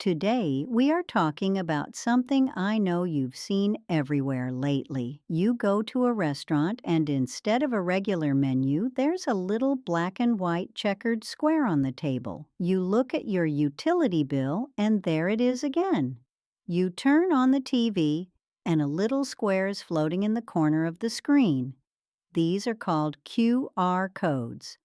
Today, we are talking about something I know you've seen everywhere lately. You go to a restaurant, and instead of a regular menu, there's a little black and white checkered square on the table. You look at your utility bill, and there it is again. You turn on the TV, and a little square is floating in the corner of the screen. These are called QR codes.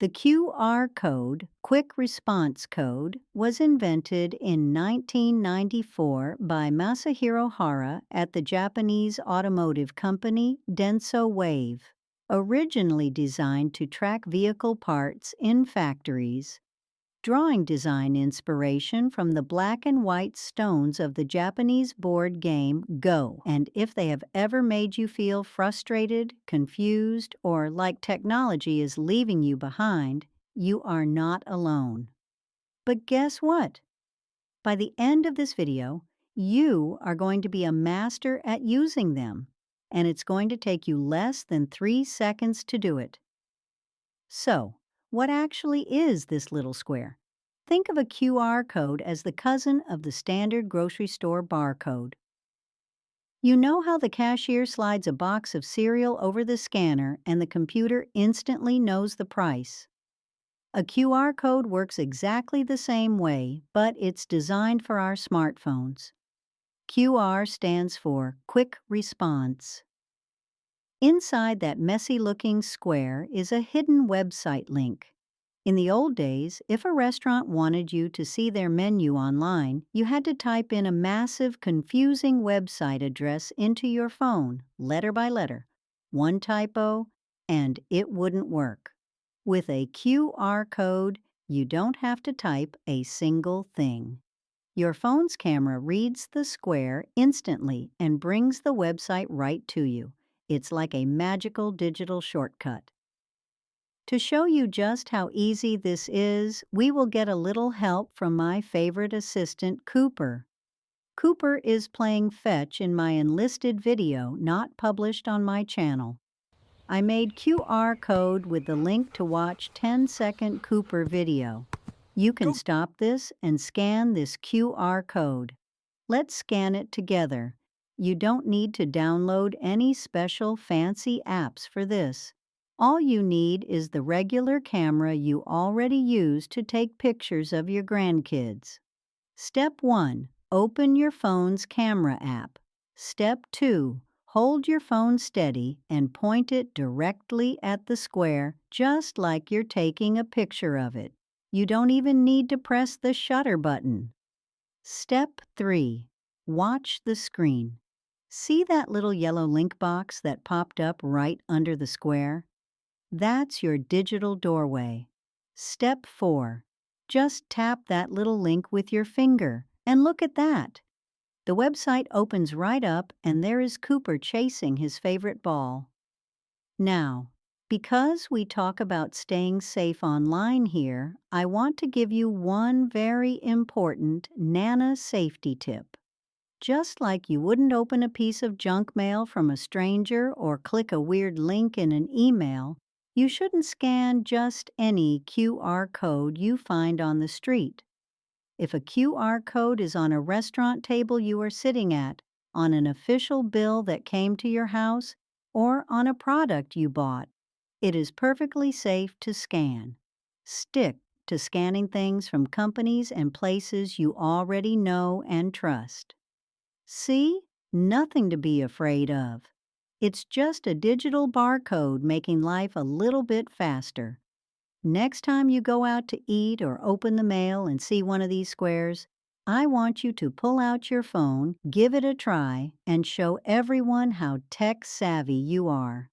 The QR code, Quick Response Code, was invented in 1994 by Masahiro Hara at the Japanese automotive company Denso Wave. Originally designed to track vehicle parts in factories, drawing design inspiration from the black and white stones of the Japanese board game Go. And if they have ever made you feel frustrated, confused, or like technology is leaving you behind, you are not alone. But guess what? By the end of this video, you are going to be a master at using them, and it's going to take you less than 3 seconds to do it. So, what actually is this little square? Think of a QR code as the cousin of the standard grocery store barcode. You know how the cashier slides a box of cereal over the scanner and the computer instantly knows the price? A QR code works exactly the same way, but it's designed for our smartphones. QR stands for Quick Response. Inside that messy-looking square is a hidden website link. In the old days, if a restaurant wanted you to see their menu online, you had to type in a massive, confusing website address into your phone, letter by letter. One typo, and it wouldn't work. With a QR code, you don't have to type a single thing. Your phone's camera reads the square instantly and brings the website right to you. It's like a magical digital shortcut. To show you just how easy this is, we will get a little help from my favorite assistant, Cooper. Cooper is playing fetch in my enlisted video not published on my channel. I made QR code with the link to watch 10-second Cooper video. You can stop this and scan this QR code. Let's scan it together. You don't need to download any special fancy apps for this. All you need is the regular camera you already use to take pictures of your grandkids. Step 1. Open your phone's camera app. Step 2. Hold your phone steady and point it directly at the square, just like you're taking a picture of it. You don't even need to press the shutter button. Step 3. Watch the screen. See that little yellow link box that popped up right under the square? That's your digital doorway. Step 4. Just tap that little link with your finger, and look at that. The website opens right up, and there is Cooper chasing his favorite ball. Now, because we talk about staying safe online here, I want to give you one very important Nana safety tip. Just like you wouldn't open a piece of junk mail from a stranger or click a weird link in an email, you shouldn't scan just any QR code you find on the street. If a QR code is on a restaurant table you are sitting at, on an official bill that came to your house, or on a product you bought, it is perfectly safe to scan. Stick to scanning things from companies and places you already know and trust. See? Nothing to be afraid of. It's just a digital barcode making life a little bit faster. Next time you go out to eat or open the mail and see one of these squares, I want you to pull out your phone, give it a try, and show everyone how tech-savvy you are.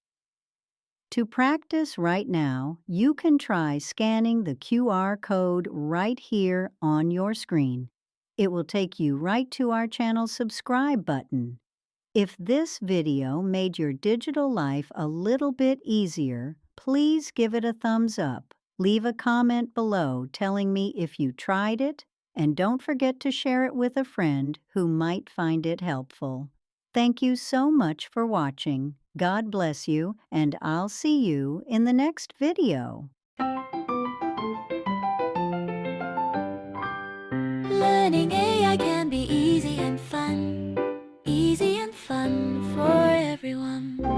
To practice right now, you can try scanning the QR code right here on your screen. It will take you right to our channel's subscribe button. If this video made your digital life a little bit easier, please give it a thumbs up. Leave a comment below telling me if you tried it, and don't forget to share it with a friend who might find it helpful. Thank you so much for watching. God bless you, and I'll see you in the next video. Learning everyone.